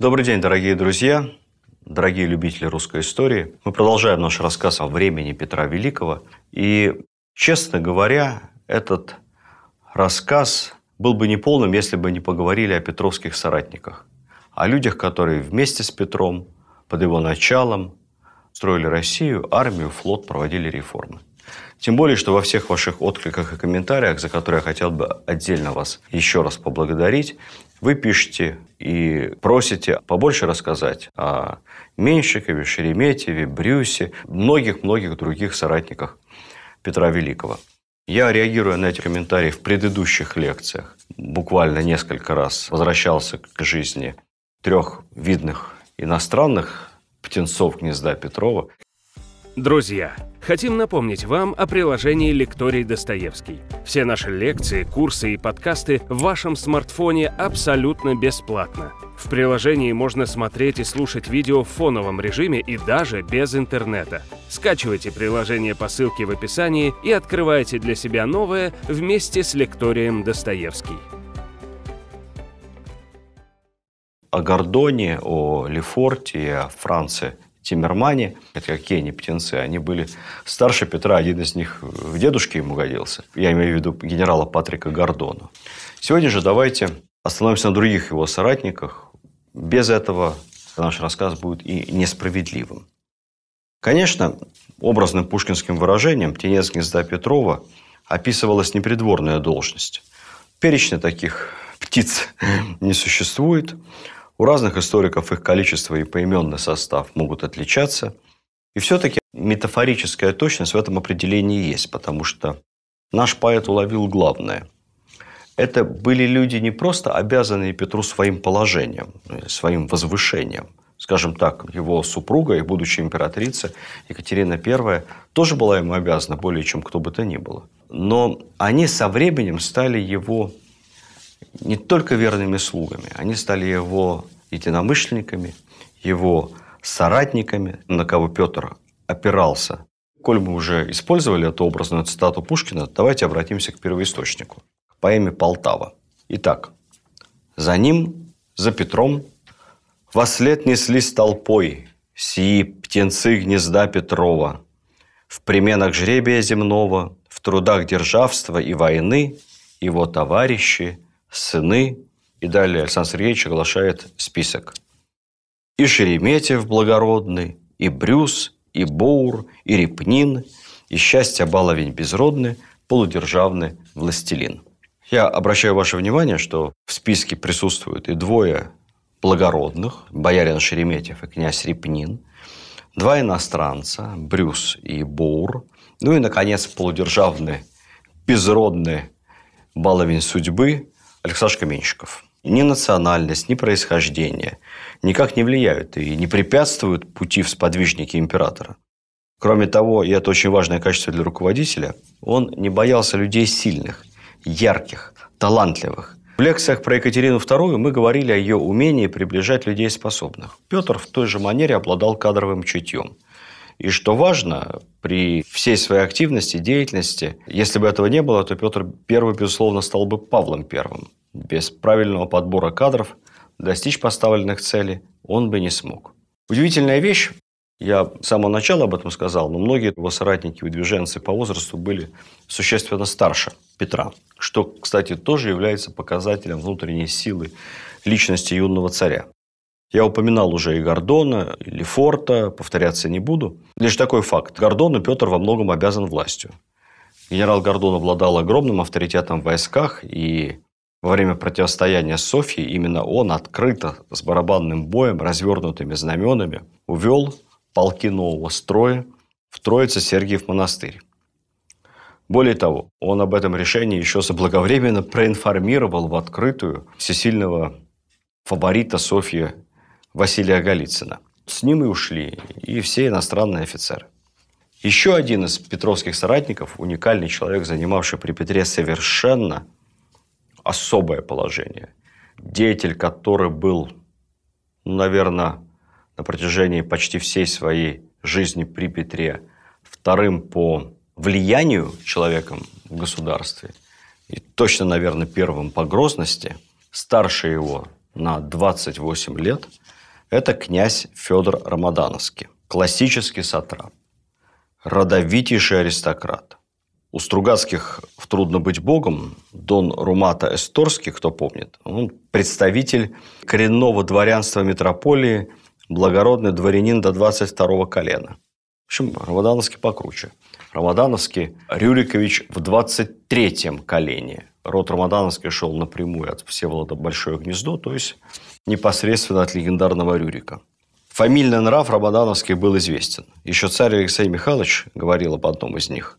Добрый день, дорогие друзья, дорогие любители русской истории. Мы продолжаем наш рассказ о времени Петра Великого. И, честно говоря, этот рассказ был бы неполным, если бы не поговорили о петровских соратниках. О людях, которые вместе с Петром, под его началом, строили Россию, армию, флот, проводили реформы. Тем более, что во всех ваших откликах и комментариях, за которые я хотел бы отдельно вас еще раз поблагодарить, вы пишете и просите побольше рассказать о Меньшикове, Шереметьеве, Брюсе, многих-многих других соратниках Петра Великого. Я, реагируя на эти комментарии в предыдущих лекциях, буквально несколько раз возвращался к жизни трех видных иностранных птенцов гнезда Петрова. Друзья, хотим напомнить вам о приложении «Лекторий Достоевский». Все наши лекции, курсы и подкасты в вашем смартфоне абсолютно бесплатно. В приложении можно смотреть и слушать видео в фоновом режиме и даже без интернета. Скачивайте приложение по ссылке в описании и открывайте для себя новое вместе с лекторием Достоевский. О Гордоне, о Лефорте, о Франце Тиммермане, это какие они птенцы, они были старше Петра, один из них в дедушке ему годился. Я имею в виду генерала Патрика Гордона. Сегодня же давайте остановимся на других его соратниках. Без этого наш рассказ будет и несправедливым. Конечно, образным пушкинским выражением птенец гнезда Петрова описывалась непридворная должность. Перечня таких птиц не существует. У разных историков их количество и поименный состав могут отличаться. И все-таки метафорическая точность в этом определении есть, потому что наш поэт уловил главное. Это были люди не просто обязанные Петру своим положением, своим возвышением. Скажем так, его супруга и будущая императрица Екатерина I тоже была ему обязана более чем кто бы то ни было. Но они со временем стали его не только верными слугами, они стали его единомышленниками, его соратниками, на кого Петр опирался. Коль мы уже использовали эту образную цитату Пушкина, давайте обратимся к первоисточнику, к поэме «Полтава». Итак, за ним, за Петром, вослед неслись толпой сии птенцы гнезда Петрова, в пременах жребия земного, в трудах державства и войны, его товарищи, сыны. И далее Александр Сергеевич оглашает список. И Шереметьев благородный, и Брюс, и Боур, и Репнин, и счастья баловень безродный, полудержавный властелин. Я обращаю ваше внимание, что в списке присутствуют и двое благородных, боярин Шереметьев и князь Репнин, два иностранца, Брюс и Боур, ну и, наконец, полудержавный, безродный баловень судьбы Алексашка Меньшиков. Ни национальность, ни происхождение никак не влияют и не препятствуют пути в сподвижники императора. Кроме того, и это очень важное качество для руководителя, он не боялся людей сильных, ярких, талантливых. В лекциях про Екатерину II мы говорили о ее умении приближать людей способных. Петр в той же манере обладал кадровым чутьем. И что важно, при всей своей активности, деятельности, если бы этого не было, то Петр I, безусловно, стал бы Павлом I. Без правильного подбора кадров достичь поставленных целей он бы не смог. Удивительная вещь, я с самого начала об этом сказал, но многие его соратники и выдвиженцы по возрасту были существенно старше Петра, что, кстати, тоже является показателем внутренней силы личности юного царя. Я упоминал уже и Гордона, и Лефорта, повторяться не буду. Лишь такой факт. Гордону Петр во многом обязан властью. Генерал Гордон обладал огромным авторитетом в войсках, и во время противостояния с Софьей именно он открыто, с барабанным боем, развернутыми знаменами, увел полки нового строя в Троице-Сергиев монастырь. Более того, он об этом решении еще заблаговременно проинформировал в открытую всесильного фаворита Софьи Василия Голицына. С ним и ушли и все иностранные офицеры. Еще один из петровских соратников, уникальный человек, занимавший при Петре совершенно особое положение. Деятель, который был, наверное, на протяжении почти всей своей жизни при Петре вторым по влиянию человеком в государстве и точно, наверное, первым по грозности, старше его на 28 лет, Это князь Федор Рамадановский, классический сатрап, родовитейший аристократ. У Стругацких в «Трудно быть богом» Дон Румата Эсторский, кто помнит, он представитель коренного дворянства метрополии, благородный дворянин до 22-го колена. В общем, Рамадановский покруче. Рамадановский Рюрикович в 23-м колене. Род Рамадановский шел напрямую от Всеволода Большое Гнездо, то есть непосредственно от легендарного Рюрика. Фамильный нрав Рамадановских был известен. Еще царь Алексей Михайлович говорил об одном из них.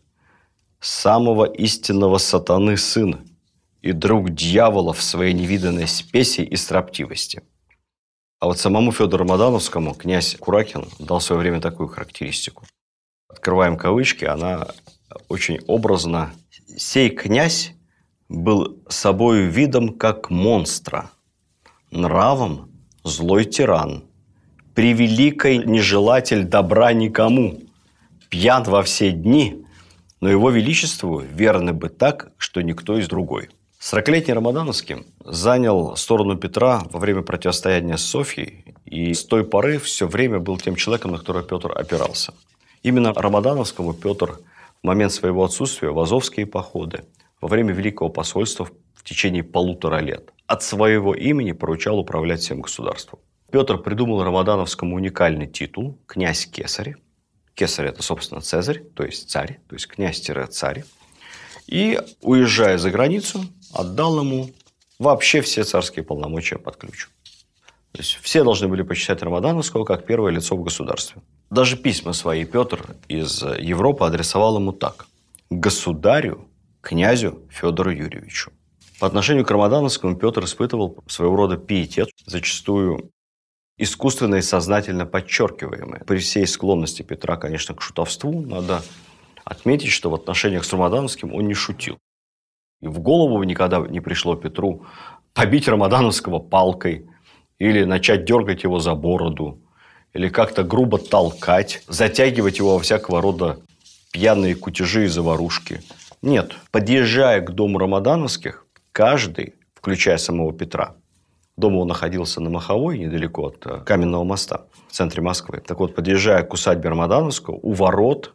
«Самого истинного сатаны сын и друг дьявола в своей невиданной спеси и строптивости». А вот самому Федору Рамадановскому князь Куракин дал в свое время такую характеристику. Открываем кавычки, она очень образна. «Сей князь был собою видом, как монстра, нравом злой тиран, превеликой нежелатель добра никому, пьян во все дни, но его величеству верны бы так, что никто из другой». 40-летний Рамадановский занял сторону Петра во время противостояния с Софьей, и с той поры все время был тем человеком, на которого Петр опирался. Именно Рамадановскому Петр в момент своего отсутствия в азовские походы, во время Великого посольства в течение 1,5 лет от своего имени поручал управлять всем государством. Петр придумал Рамадановскому уникальный титул «Князь Кесарь». Кесарь – это, собственно, Цезарь, то есть царь, то есть князь-царь. И, уезжая за границу, отдал ему вообще все царские полномочия под ключ. То есть все должны были почитать Рамадановского как первое лицо в государстве. Даже письма свои Петр из Европы адресовал ему так. Государю, князю Федору Юрьевичу. По отношению к Рамадановскому Петр испытывал своего рода пиетет, зачастую искусственно и сознательно подчеркиваемый. При всей склонности Петра, конечно, к шутовству, надо отметить, что в отношениях с Рамадановским он не шутил. И в голову никогда не пришло Петру побить Рамадановского палкой или начать дергать его за бороду, или как-то грубо толкать, затягивать его во всякого рода пьяные кутежи и заварушки. Нет, подъезжая к дому Рамадановских, каждый, включая самого Петра, дом его находился на Маховой, недалеко от Каменного моста, в центре Москвы. Так вот, подъезжая к усадьбе Рамадановского, у ворот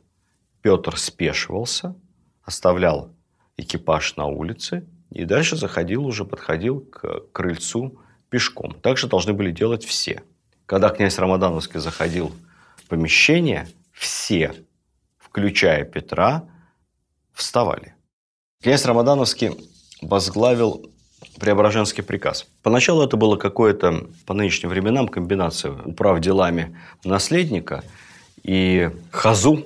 Петр спешивался, оставлял экипаж на улице и дальше подходил к крыльцу пешком. Так же должны были делать все. Когда князь Рамадановский заходил в помещение, все, включая Петра, вставали. Князь Рамадановский возглавил Преображенский приказ. Поначалу это было какое-то, по нынешним временам, комбинация управ делами наследника и хазу,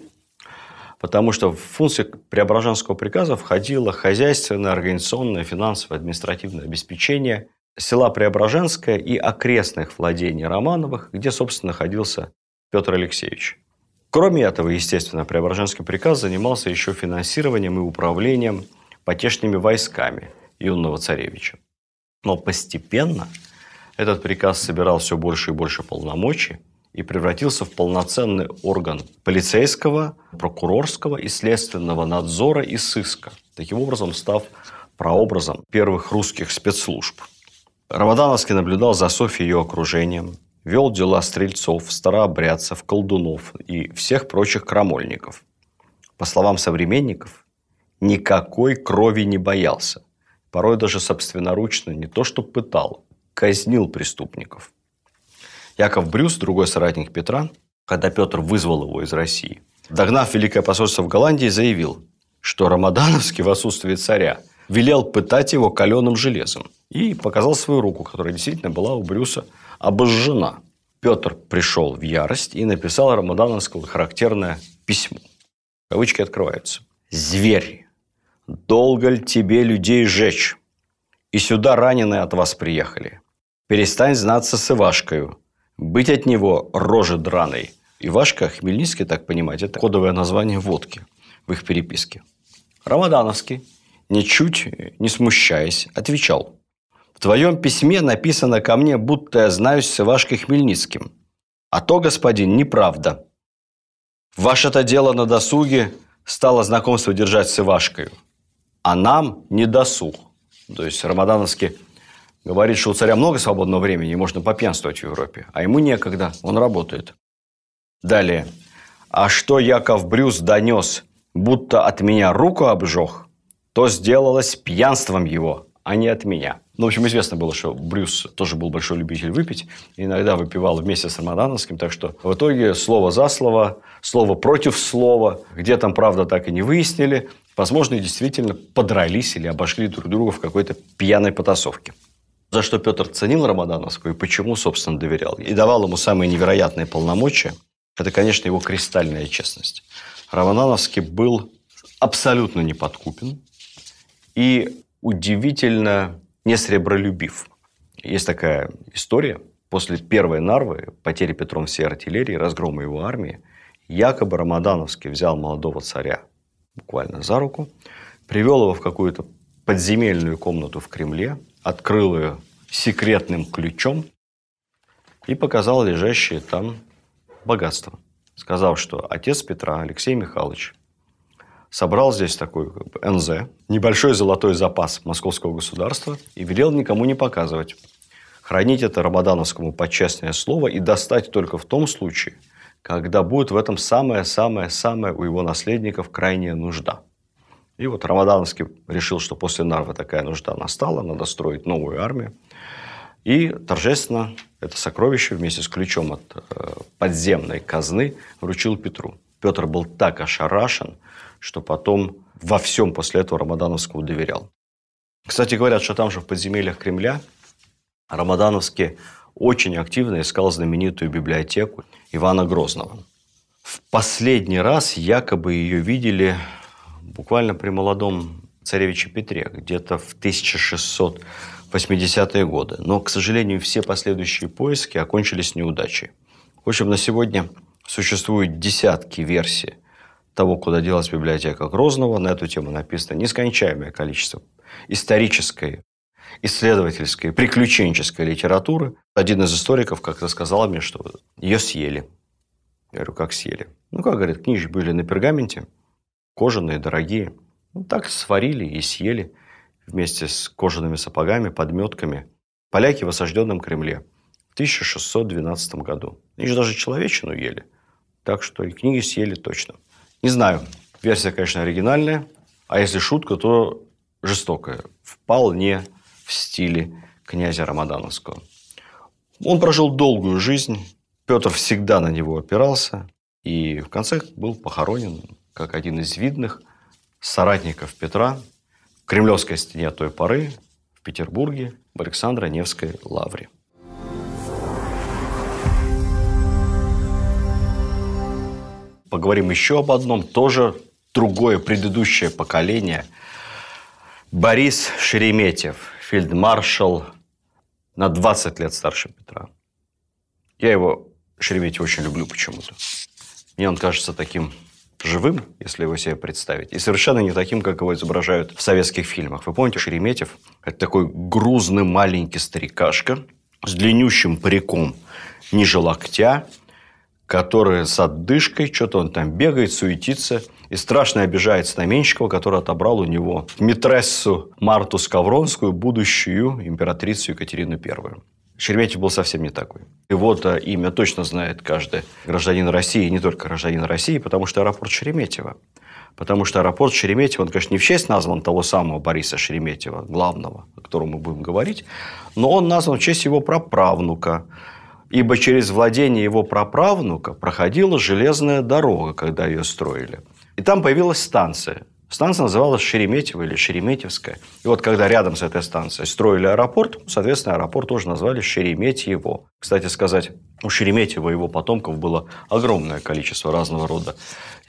потому что в функции Преображенского приказа входило хозяйственное, организационное, финансовое, административное обеспечение села Преображенское и окрестных владений Романовых, где, собственно, находился Петр Алексеевич. Кроме этого, естественно, Преображенский приказ занимался еще финансированием и управлением потешными войсками юного царевича. Но постепенно этот приказ собирал все больше и больше полномочий и превратился в полноценный орган полицейского, прокурорского и следственного надзора и сыска, таким образом став прообразом первых русских спецслужб. Рамадановский наблюдал за Софьей и ее окружением, вел дела стрельцов, старообрядцев, колдунов и всех прочих крамольников. По словам современников, никакой крови не боялся. Порой даже собственноручно не то что пытал, казнил преступников. Яков Брюс, другой соратник Петра, когда Петр вызвал его из России, догнав Великое посольство в Голландии, заявил, что Рамадановский в отсутствие царя велел пытать его каленым железом и показал свою руку, которая действительно была у Брюса обожжена. Петр пришел в ярость и написал Рамадановскому характерное письмо. Кавычки открываются. «Зверь, долго ли тебе людей жечь? И сюда раненые от вас приехали. Перестань знаться с Ивашкою, быть от него рожи драной». Ивашка, Хмельницкий, так понимать, это кодовое название водки в их переписке. Рамадановский, ничуть не смущаясь, отвечал. «В твоем письме написано ко мне, будто я знаюсь с Ивашкой Хмельницким. А то, господин, неправда. Ваше-то дело на досуге стало знакомство держать с Ивашкою, а нам не досуг». То есть Рамадановский Говорит, что у царя много свободного времени, и можно попьянствовать в Европе. А ему некогда, он работает. Далее. А что Яков Брюс донес, будто от меня руку обжег, то сделалось пьянством его, а не от меня. Ну, в общем, известно было, что Брюс тоже был большой любитель выпить. Иногда выпивал вместе с Рамадановским. Так что в итоге слово за слово, слово против слова. Где там правда, так и не выяснили. Возможно, и действительно подрались или обошли друг друга в какой-то пьяной потасовке. За что Петр ценил Рамадановского и почему, собственно, доверял. И давал ему самые невероятные полномочия. Это, конечно, его кристальная честность. Рамадановский был абсолютно неподкупен и удивительно несребролюбив. Есть такая история. После первой Нарвы, потери Петром всей артиллерии, разгрома его армии, якобы Рамадановский взял молодого царя буквально за руку, привел его в какую-то подземельную комнату в Кремле, открыл ее секретным ключом и показал лежащие там богатство. Сказав, что отец Петра, Алексей Михайлович, собрал здесь такой НЗ, небольшой золотой запас московского государства и велел никому не показывать. Хранить это Рамадановскому под честное слово и достать только в том случае, когда будет в этом самая-самая-самая у его наследников крайняя нужда. И вот Рамадановский решил, что после Нарвы такая нужда настала, надо строить новую армию. И торжественно это сокровище вместе с ключом от подземной казны вручил Петру. Петр был так ошарашен, что потом во всем после этого Рамадановскому доверял. Кстати, говорят, что там же в подземельях Кремля Рамадановский очень активно искал знаменитую библиотеку Ивана Грозного. В последний раз якобы ее видели буквально при молодом царевиче Петре, где-то в 1680-е годы. Но, к сожалению, все последующие поиски окончились неудачей. В общем, на сегодня существуют десятки версий того, куда делась библиотека Грозного. На эту тему написано нескончаемое количество исторической, исследовательской, приключенческой литературы. Один из историков как-то сказал мне, что ее съели. Я говорю, как съели? Ну, как, говорит, книжки были на пергаменте, кожаные, дорогие. Ну, так сварили и съели вместе с кожаными сапогами, подметками. Поляки в осажденном Кремле в 1612 году. Они же даже человечину ели. Так что и книги съели точно. Не знаю, версия, конечно, оригинальная. А если шутка, то жестокая. Вполне в стиле князя Рамадановского. Он прожил долгую жизнь. Петр всегда на него опирался. И в конце был похоронен как один из видных соратников Петра в Кремлевской стене той поры в Петербурге в Александро-Невской лавре. Поговорим еще об одном, тоже другое, предыдущее поколение. Борис Шереметьев, фельдмаршал, на 20 лет старше Петра. Я его, Шереметьева, очень люблю почему-то. Мне он кажется таким живым, если его себе представить, и совершенно не таким, как его изображают в советских фильмах. Вы помните, Шереметьев – это такой грузный маленький старикашка с длиннющим париком ниже локтя, который с отдышкой, что-то он там бегает, суетится и страшно обижается на Меньшикова, который отобрал у него митрессу Марту Скавронскую, будущую императрицу Екатерину I. Шереметьев был совсем не такой. Его-то имя точно знает каждый гражданин России, не только гражданин России, потому что аэропорт Шереметьево. Потому что аэропорт Шереметьево, он, конечно, не в честь назван того самого Бориса Шереметьева, главного, о котором мы будем говорить, но он назван в честь его праправнука. Ибо через владение его праправнука проходила железная дорога, когда ее строили. И там появилась станция. Станция называлась Шереметьево или Шереметьевская. И вот когда рядом с этой станцией строили аэропорт, соответственно, аэропорт тоже назвали Шереметьево. Кстати сказать, у Шереметьева и его потомков было огромное количество разного рода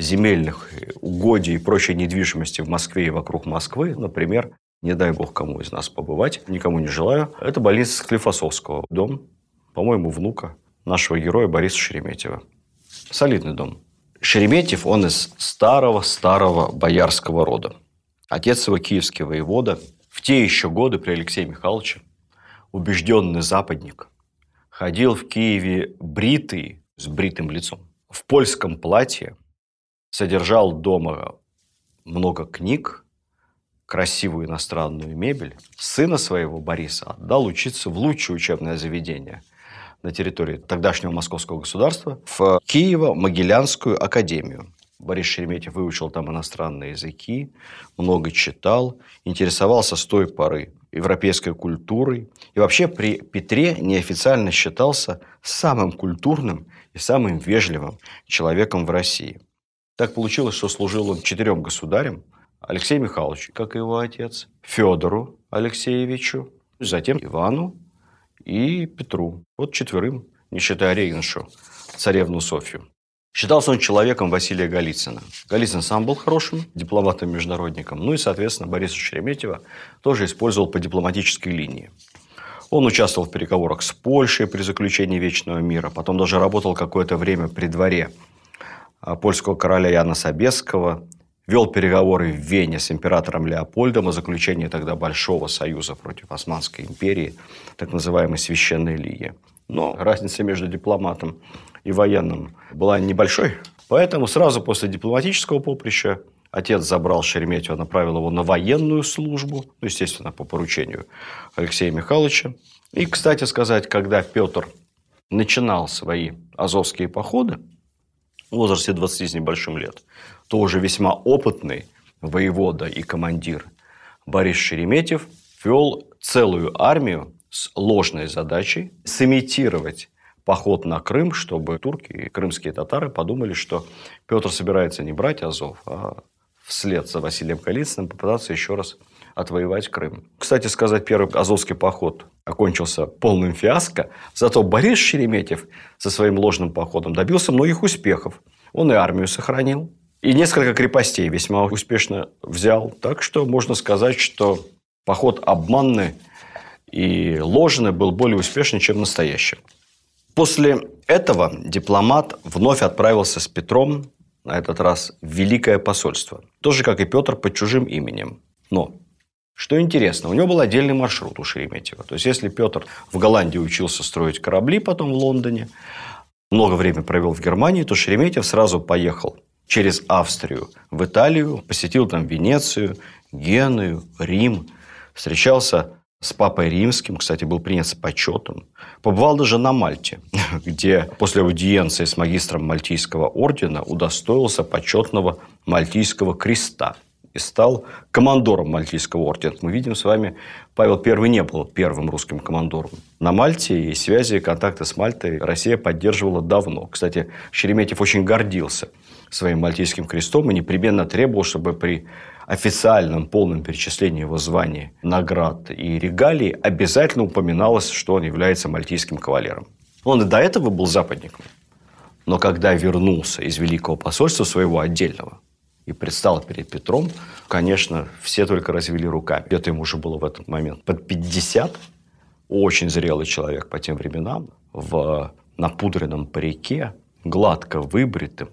земельных угодий и прочей недвижимости в Москве и вокруг Москвы. Например, не дай бог кому из нас побывать, никому не желаю, это больница Склифосовского, дом, по-моему, внука нашего героя Бориса Шереметьева. Солидный дом. Шереметьев, он из старого-старого боярского рода. Отец его киевский воевода. В те еще годы при Алексее Михайловиче убежденный западник. Ходил в Киеве бритый, с бритым лицом, в польском платье. Содержал дома много книг. красивую иностранную мебель, сына своего Бориса отдал учиться в лучшее учебное заведение на территории тогдашнего московского государства, в Киево-Могилянскую академию. Борис Шереметьев выучил там иностранные языки, много читал, интересовался с той поры европейской культурой. И вообще при Петре неофициально считался самым культурным и самым вежливым человеком в России. Так получилось, что служил он 4 государям: Алексею Михайловичу, как и его отец, Федору Алексеевичу, затем Ивану и Петру. Вот 4, не считая регеншу, царевну Софью. Считался он человеком Василия Голицына. Голицын сам был хорошим дипломатом-международником. Ну и, соответственно, Бориса Шереметьева тоже использовал по дипломатической линии. Он участвовал в переговорах с Польшей при заключении Вечного мира. Потом даже работал какое-то время при дворе польского короля Яна Собесского. Вел переговоры в Вене с императором Леопольдом о заключении тогда Большого союза против Османской империи, так называемой Священной Лиги. Но разница между дипломатом и военным была небольшой. Поэтому сразу после дипломатического поприща отец забрал Шереметьева, направил его на военную службу, ну, естественно, по поручению Алексея Михайловича. И, кстати сказать, когда Петр начинал свои азовские походы в возрасте 20 с небольшим лет, то уже весьма опытный воевода и командир Борис Шереметьев вел целую армию с ложной задачей сымитировать поход на Крым, чтобы турки и крымские татары подумали, что Петр собирается не брать Азов, а вслед за Василием Голицыным попытаться еще раз отвоевать Крым. Кстати сказать, первый азовский поход окончился полным фиаско, зато Борис Шереметьев со своим ложным походом добился многих успехов. Он и армию сохранил, и несколько крепостей весьма успешно взял. Так что можно сказать, что поход обманный и ложный был более успешный, чем настоящий. После этого дипломат вновь отправился с Петром, на этот раз в Великое посольство. Тоже, как и Петр, под чужим именем. Но, что интересно, у него был отдельный маршрут у Шереметьева. То есть, если Петр в Голландии учился строить корабли, потом в Лондоне, много времени провел в Германии, то Шереметьев сразу поехал через Австрию в Италию, посетил там Венецию, Геную, Рим, встречался с папой римским, кстати, был принят с почетом. Побывал даже на Мальте, где после аудиенции с магистром Мальтийского ордена удостоился почетного Мальтийского креста и стал командором Мальтийского ордена. Мы видим с вами, Павел I не был первым русским командором на Мальте, и связи и контакты с Мальтой Россия поддерживала давно. Кстати, Шереметьев очень гордился своим Мальтийским крестом и непременно требовал, чтобы при официальном полном перечислении его званий, наград и регалий обязательно упоминалось, что он является мальтийским кавалером. Он и до этого был западником. Но когда вернулся из Великого посольства своего отдельного и предстал перед Петром, конечно, все только развели руками. Где-то ему уже было в этот момент под 50. Очень зрелый человек по тем временам. В напудренном парике, гладко выбритым,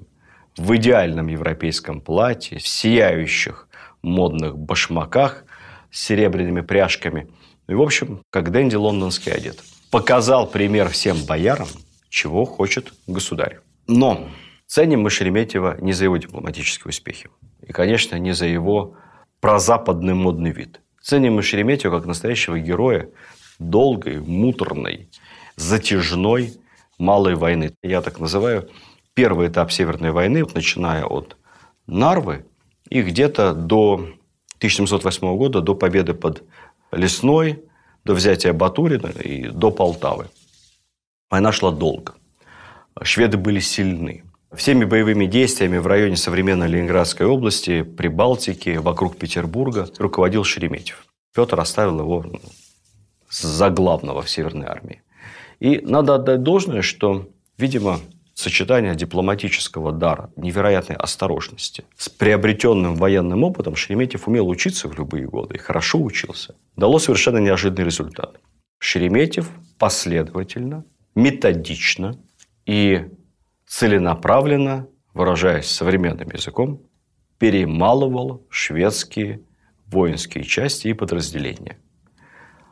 в идеальном европейском платье, в сияющих модных башмаках с серебряными пряжками. И, в общем, как денди лондонский одет. Показал пример всем боярам, чего хочет государь. Но ценим мы Шереметьева не за его дипломатические успехи. И, конечно, не за его прозападный модный вид. Ценим мы Шереметьева как настоящего героя долгой, муторной, затяжной малой войны. Я так называю первый этап Северной войны, начиная от Нарвы и где-то до 1708 года, до победы под Лесной, до взятия Батурина и до Полтавы. Война шла долго. Шведы были сильны. Всеми боевыми действиями в районе современной Ленинградской области, Прибалтики, вокруг Петербурга руководил Шереметьев. Петр оставил его за главного в Северной армии. И надо отдать должное, что, видимо, сочетание дипломатического дара, невероятной осторожности с приобретенным военным опытом Шереметьев умел учиться в любые годы и хорошо учился. Дало совершенно неожиданный результат. Шереметьев последовательно, методично и целенаправленно, выражаясь современным языком, перемалывал шведские воинские части и подразделения.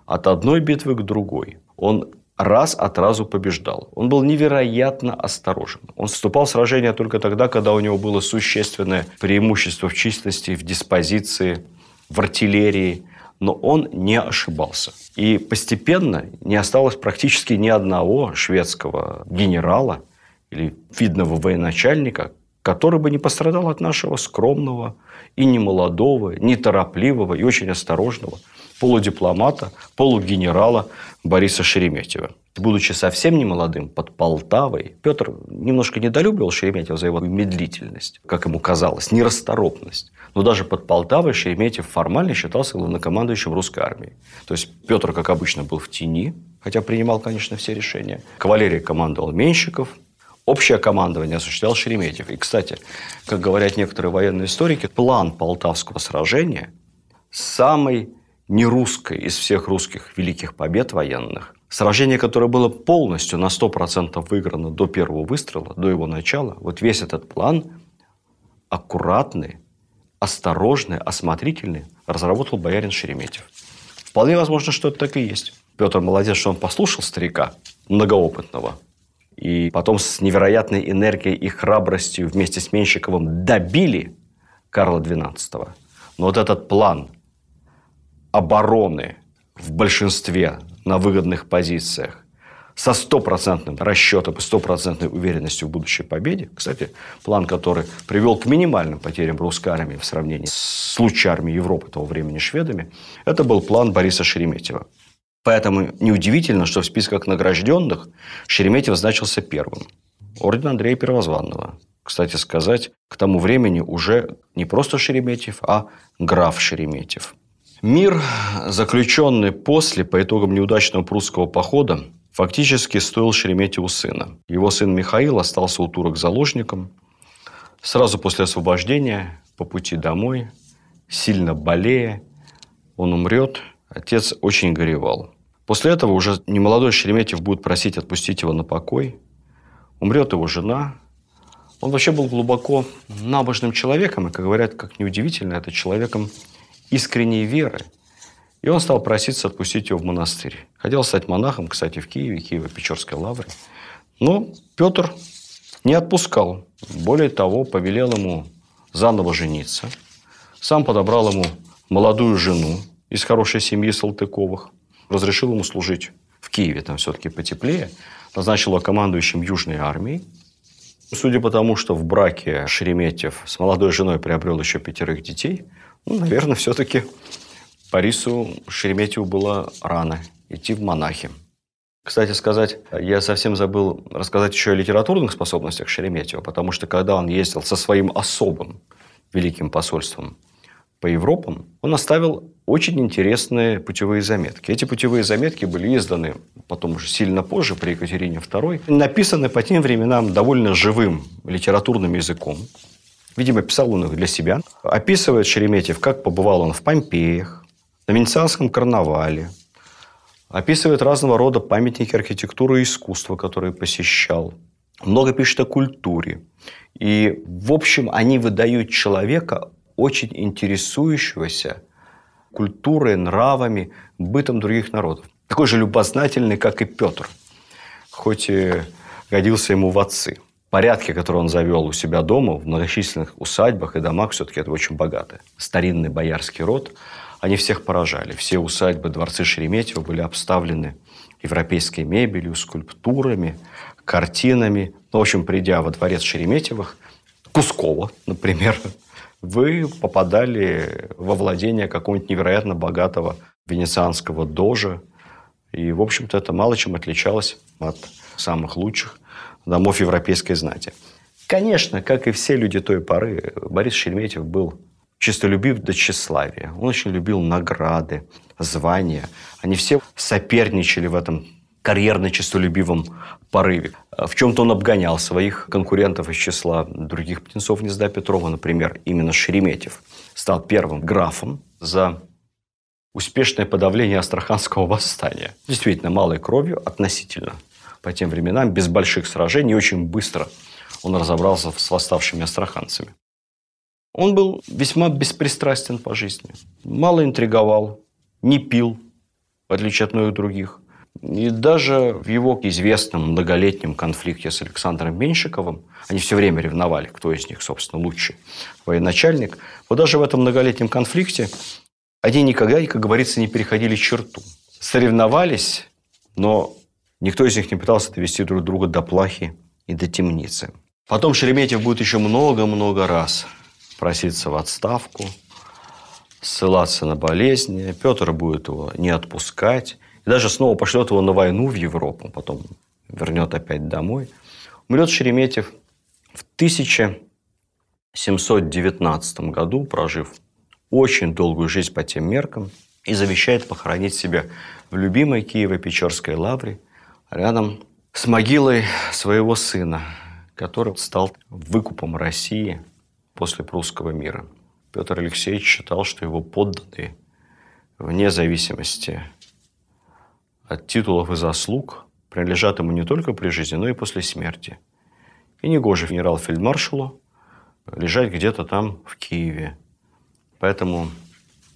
От одной битвы к другой он раз от разу побеждал. Он был невероятно осторожен. Он вступал в сражения только тогда, когда у него было существенное преимущество в численности, в диспозиции в артиллерии, но он не ошибался. И постепенно не осталось практически ни одного шведского генерала или видного военачальника, который бы не пострадал от нашего скромного и немолодого, неторопливого и очень осторожного полудипломата, полугенерала Бориса Шереметьева. Будучи совсем немолодым, под Полтавой, Петр немножко недолюбливал Шереметьева за его медлительность, как ему казалось, нерасторопность. Но даже под Полтавой Шереметьев формально считался главнокомандующим русской армией. То есть Петр, как обычно, был в тени, хотя принимал, конечно, все решения. Кавалерией командовал Меньшиков, общее командование осуществлял Шереметьев. И, кстати, как говорят некоторые военные историки, план Полтавского сражения самый нерусской из всех русских великих побед военных. Сражение, которое было полностью на 100% выиграно до первого выстрела, до его начала. Вот весь этот план аккуратный, осторожный, осмотрительный разработал боярин Шереметьев. Вполне возможно, что это так и есть. Петр молодец, что он послушал старика, многоопытного. И потом с невероятной энергией и храбростью вместе с Меньшиковым добили Карла XII. Но вот этот план обороны в большинстве на выгодных позициях со 100% расчетом и 100% уверенностью в будущей победе. Кстати, план, который привел к минимальным потерям русской армии в сравнении с лучшей армией Европы того времени шведами, это был план Бориса Шереметьева. Поэтому неудивительно, что в списках награжденных Шереметьев значился первым. Орден Андрея Первозванного. Кстати сказать, к тому времени уже не просто Шереметьев, а граф Шереметьев. Мир, заключенный после, по итогам неудачного прусского похода, фактически стоил Шереметьеву сына. Его сын Михаил остался у турок заложником. Сразу после освобождения, по пути домой, сильно болея, он умрет. Отец очень горевал. После этого уже немолодой Шереметьев будет просить отпустить его на покой. Умрет его жена. Он вообще был глубоко набожным человеком. И, как говорят, как неудивительно, это человеком искренней веры. И он стал проситься отпустить его в монастырь. Хотел стать монахом, кстати, в Киеве, Киево-Печорской лавре. Но Петр не отпускал. Более того, повелел ему заново жениться. Сам подобрал ему молодую жену из хорошей семьи Салтыковых. Разрешил ему служить в Киеве, там все-таки потеплее. Назначил его командующим Южной армией. Судя по тому, что в браке Шереметьев с молодой женой приобрел еще 5 детей, наверное, все-таки Борису Шереметьеву было рано идти в монахи. Кстати сказать, я совсем забыл рассказать еще о литературных способностях Шереметьева, потому что когда он ездил со своим особым великим посольством по Европам, он оставил очень интересные путевые заметки. Эти путевые заметки были изданы потом уже сильно позже, при Екатерине II, написаны по тем временам довольно живым литературным языком. Видимо, писал он их для себя. Описывает Шереметьев, как побывал он в Помпеях, на Венецианском карнавале. Описывает разного рода памятники архитектуры и искусства, которые посещал. Много пишет о культуре. И, в общем, они выдают человека, очень интересующегося культурой, нравами, бытом других народов. Такой же любознательный, как и Петр, хоть и годился ему в отцы. Порядки, которые он завел у себя дома, в многочисленных усадьбах и домах, все-таки это очень богато. Старинный боярский род, они всех поражали. Все усадьбы, дворцы Шереметьева были обставлены европейской мебелью, скульптурами, картинами. В общем, придя во дворец Шереметьевых, Кускова, например, вы попадали во владение какого-нибудь невероятно богатого венецианского дожа. И, в общем-то, это мало чем отличалось от самых лучших домов европейской знати. Конечно, как и все люди той поры, Борис Шереметьев был честолюбив до тщеславия. Он очень любил награды, звания. Они все соперничали в этом карьерно-честолюбивом порыве. В чем-то он обгонял своих конкурентов из числа других птенцов гнезда Петрова. Например, именно Шереметьев стал первым графом за успешное подавление Астраханского восстания. Действительно, малой кровью относительно. По тем временам, без больших сражений, очень быстро он разобрался с восставшими астраханцами. Он был весьма беспристрастен по жизни. Мало интриговал, не пил, в отличие от многих других. И даже в его известном многолетнем конфликте с Александром Меньшиковым, они все время ревновали, кто из них, собственно, лучший военачальник. Вот даже в этом многолетнем конфликте Они никогда, как говорится, не переходили черту. Соревновались, но никто из них не пытался довести друг друга до плахи и до темницы. Потом Шереметьев будет еще много-много раз проситься в отставку, ссылаться на болезни. Петр будет его не отпускать. И даже снова пошлет его на войну в Европу. Потом вернет опять домой. Умрет Шереметьев в 1719 году, прожив очень долгую жизнь по тем меркам, и завещает похоронить себя в любимой Киево-Печерской лавре рядом с могилой своего сына, который стал выкупом России после прусского мира. Петр Алексеевич считал, что его подданные, вне зависимости от титулов и заслуг, принадлежат ему не только при жизни, но и после смерти. И негоже генерал-фельдмаршалу лежать где-то там в Киеве. Поэтому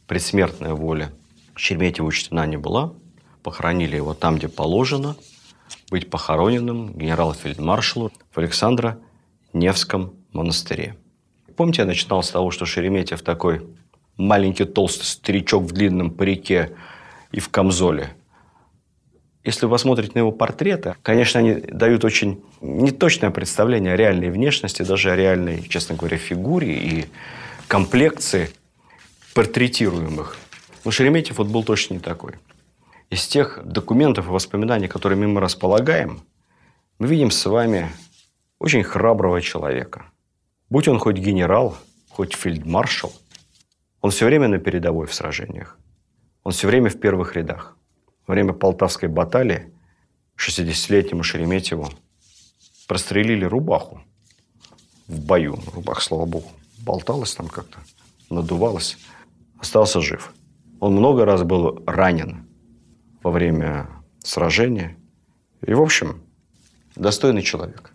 предсмертная воля Шереметьева учтена не была. Похоронили его там, где положено быть похороненным генерал-фельдмаршалу в Александро-Невском монастыре. Помните, я начинал с того, что Шереметьев такой маленький толстый старичок в длинном парике и в камзоле. Если вы посмотрите на его портреты, конечно, они дают очень неточное представление о реальной внешности, даже о реальной, честно говоря, фигуре и комплекции портретируемых. Но Шереметьев вот был точно не такой. Из тех документов и воспоминаний, которыми мы располагаем, мы видим с вами очень храброго человека. Будь он хоть генерал, хоть фельдмаршал, он все время на передовой в сражениях. Он все время в первых рядах. Во время Полтавской баталии 60-летнему Шереметьеву прострелили рубаху в бою. Рубаха, слава богу, болталась там как-то, надувалась. Остался жив. Он много раз был ранен во время сражения. И, в общем, достойный человек.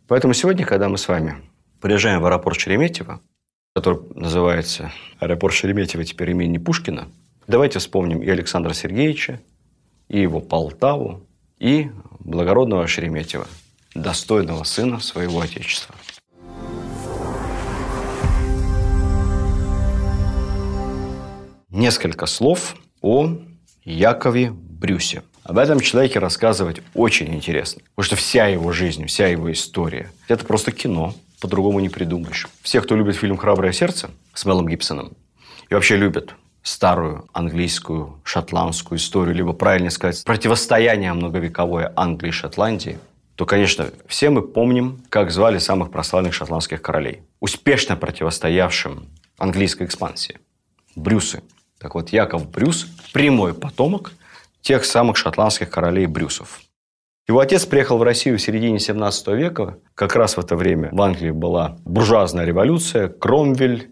Поэтому сегодня, когда мы с вами приезжаем в аэропорт Шереметьево, который называется аэропорт Шереметьево теперь имени Пушкина, давайте вспомним и Александра Сергеевича, и его Полтаву, и благородного Шереметьева, достойного сына своего отечества. Несколько слов о Якове Брюсе. Об этом человеке рассказывать очень интересно. Потому что вся его жизнь, вся его история – это просто кино. По-другому не придумаешь. Все, кто любит фильм «Храброе сердце» с Мелом Гибсоном и вообще любят старую английскую, шотландскую историю, либо, правильно сказать, противостояние многовековое Англии и Шотландии, то, конечно, все мы помним, как звали самых прославленных шотландских королей, успешно противостоявшим английской экспансии. Брюсы. Так вот, Яков Брюс – прямой потомок тех самых шотландских королей Брюсов. Его отец приехал в Россию в середине 17 века. Как раз в это время в Англии была буржуазная революция, Кромвель,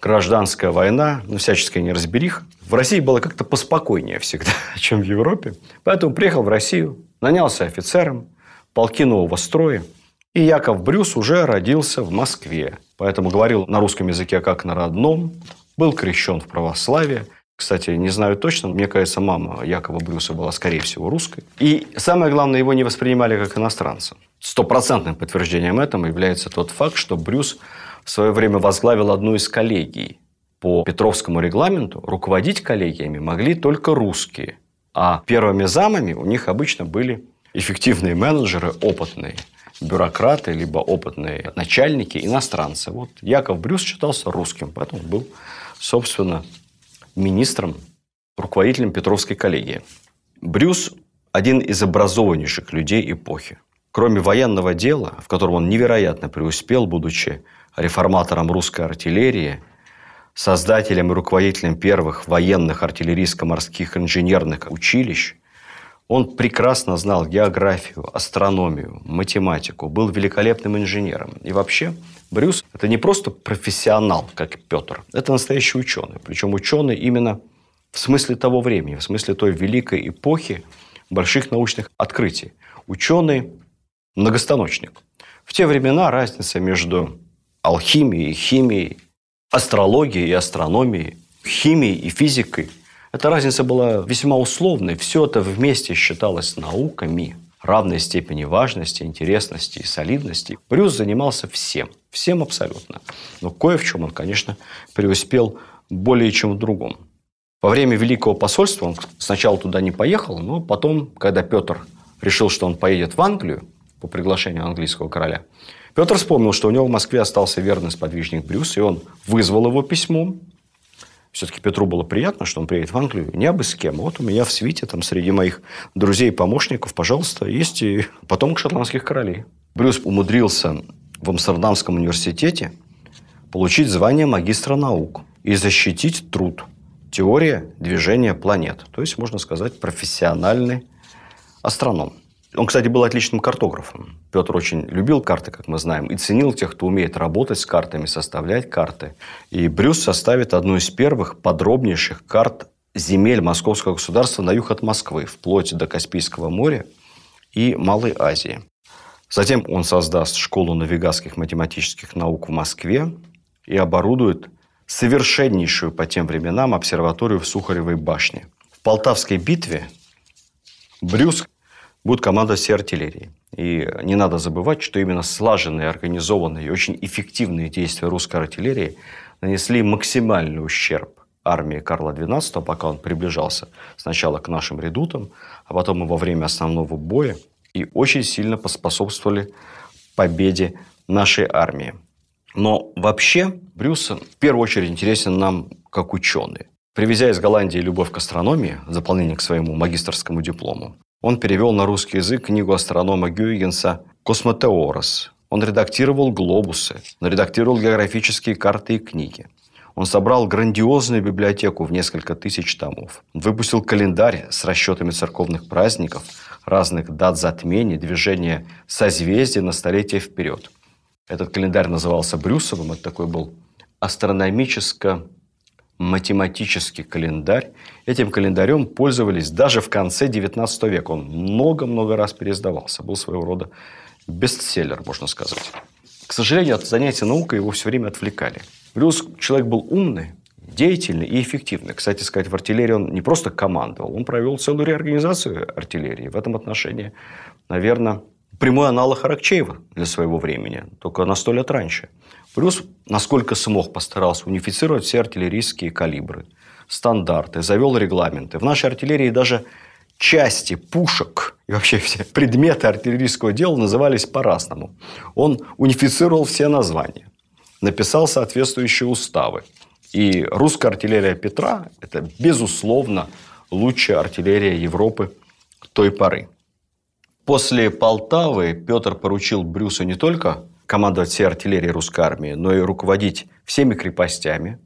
гражданская война, всяческая неразбериха. В России было как-то поспокойнее всегда, чем в Европе. Поэтому приехал в Россию, нанялся офицером, полки нового строя. И Яков Брюс уже родился в Москве. Поэтому говорил на русском языке как на родном, был крещен в православие. Кстати, не знаю точно, мне кажется, мама Якова Брюса была, скорее всего, русской. И самое главное, его не воспринимали как иностранца. Стопроцентным подтверждением этому является тот факт, что Брюс в свое время возглавил одну из коллегий. По Петровскому регламенту руководить коллегиями могли только русские. А первыми замами у них обычно были эффективные менеджеры, опытные бюрократы, либо опытные начальники, иностранцы. Вот Яков Брюс считался русским, поэтому был, собственно, министром, руководителем Петровской коллегии. Брюс – один из образованнейших людей эпохи. Кроме военного дела, в котором он невероятно преуспел, будучи реформатором русской артиллерии, создателем и руководителем первых военных артиллерийско-морских инженерных училищ, он прекрасно знал географию, астрономию, математику, был великолепным инженером. И вообще Брюс – это не просто профессионал, как Петр, это настоящий ученый. Причем ученый именно в смысле того времени, в смысле той великой эпохи больших научных открытий. Ученый-многостаночник. В те времена разница между алхимией и химией, астрологией и астрономией, химией и физикой, эта разница была весьма условной. Все это вместе считалось науками равной степени важности, интересности и солидности. Брюс занимался всем. Всем абсолютно. Но кое в чем он, конечно, преуспел более чем в другом. Во время Великого посольства он сначала туда не поехал, но потом, когда Петр решил, что он поедет в Англию по приглашению английского короля, Петр вспомнил, что у него в Москве остался верный сподвижник Брюс, и он вызвал его письмом. Все-таки Петру было приятно, что он приедет в Англию не абы с кем. Вот у меня в свите, там, среди моих друзей и помощников, пожалуйста, есть и потомок шотландских королей. Брюс умудрился в Амстердамском университете получить звание магистра наук и защитить труд «Теория движения планет». То есть, можно сказать, профессиональный астроном. Он, кстати, был отличным картографом. Петр очень любил карты, как мы знаем, и ценил тех, кто умеет работать с картами, составлять карты. И Брюс составит одну из первых подробнейших карт земель Московского государства на юг от Москвы, вплоть до Каспийского моря и Малой Азии. Затем он создаст школу навигатских математических наук в Москве и оборудует совершеннейшую по тем временам обсерваторию в Сухаревой башне. В Полтавской битве Брюс будет командовать всей артиллерией. И не надо забывать, что именно слаженные, организованные и очень эффективные действия русской артиллерии нанесли максимальный ущерб армии Карла XII, пока он приближался сначала к нашим редутам, а потом и во время основного боя, и очень сильно поспособствовали победе нашей армии. Но вообще Брюс в первую очередь интересен нам как ученый. Привезя из Голландии любовь к астрономии в дополнение к своему магистерскому диплому, он перевел на русский язык книгу астронома Гюйгенса «Космотеорос». Он редактировал глобусы, он редактировал географические карты и книги. Он собрал грандиозную библиотеку в несколько тысяч томов. Он выпустил календарь с расчетами церковных праздников, разных дат затмений, движения созвездий на столетия вперед. Этот календарь назывался Брюсовым. Это такой был астрономическо-математический календарь. Этим календарем пользовались даже в конце XIX века. Он много-много раз переиздавался. Был своего рода бестселлер, можно сказать. К сожалению, от занятия наукой его все время отвлекали. Брюс человек был умный, деятельный и эффективный. Кстати сказать, в артиллерии он не просто командовал, он провел целую реорганизацию артиллерии. В этом отношении, наверное, прямой аналог Аракчеева для своего времени, только на 100 лет раньше. Брюс, насколько смог, постарался унифицировать все артиллерийские калибры, стандарты, завел регламенты. В нашей артиллерии даже части пушек и вообще все предметы артиллерийского дела назывались по-разному. Он унифицировал все названия, написал соответствующие уставы. И русская артиллерия Петра – это, безусловно, лучшая артиллерия Европы той поры. После Полтавы Петр поручил Брюсу не только командовать всей артиллерией русской армии, но и руководить всеми крепостями,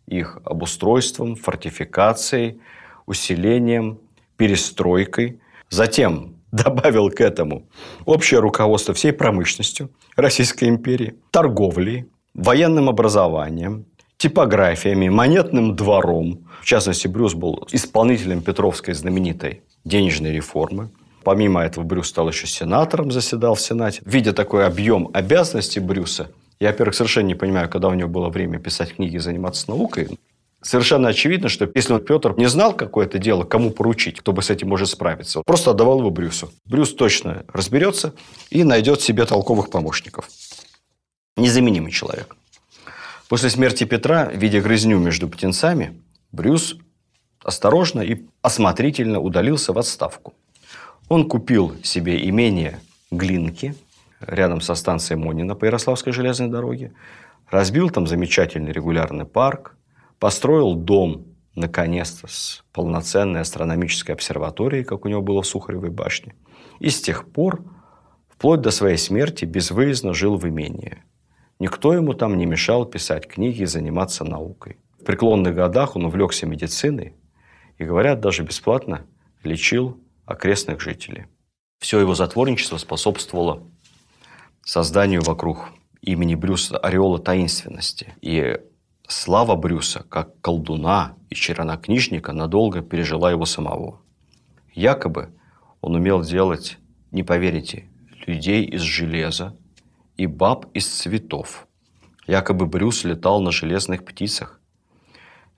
их обустройством, фортификацией, усилением, перестройкой. Затем добавил к этому общее руководство всей промышленностью Российской империи, торговлей, военным образованием, типографиями, монетным двором. В частности, Брюс был исполнителем Петровской знаменитой денежной реформы. Помимо этого, Брюс стал еще сенатором, заседал в Сенате. Видя такой объем обязанностей Брюса, я, во-первых, совершенно не понимаю, когда у него было время писать книги и заниматься наукой. Совершенно очевидно, что если Петр не знал какое-то дело, кому поручить, кто бы с этим может справиться, он просто отдавал его Брюсу. Брюс точно разберется и найдет себе толковых помощников. Незаменимый человек. После смерти Петра, видя грызню между птенцами, Брюс осторожно и осмотрительно удалился в отставку. Он купил себе имение Глинки рядом со станцией Монина по Ярославской железной дороге, разбил там замечательный регулярный парк, построил дом, наконец-то, с полноценной астрономической обсерваторией, как у него было в Сухаревой башне. И с тех пор, вплоть до своей смерти, безвыездно жил в имении. Никто ему там не мешал писать книги и заниматься наукой. В преклонных годах он увлекся медициной и, говорят, даже бесплатно лечил окрестных жителей. Все его затворничество способствовало созданию вокруг имени Брюса ореола таинственности. И слава Брюса, как колдуна и чернокнижника, надолго пережила его самого. Якобы он умел делать, не поверите, людей из железа и баб из цветов. Якобы Брюс летал на железных птицах.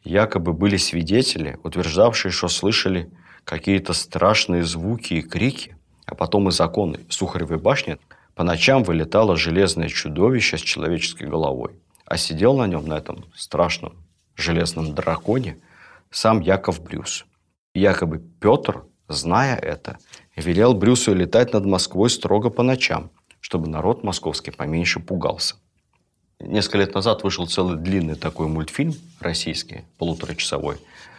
Якобы были свидетели, утверждавшие, что слышали какие-то страшные звуки и крики, а потом из окон Сухаревой башни по ночам вылетало железное чудовище с человеческой головой, а сидел на нем, на этом страшном железном драконе, сам Яков Брюс. Якобы Петр, зная это, велел Брюсу летать над Москвой строго по ночам, чтобы народ московский поменьше пугался. Несколько лет назад вышел целый длинный такой мультфильм российский, полуторачасовой,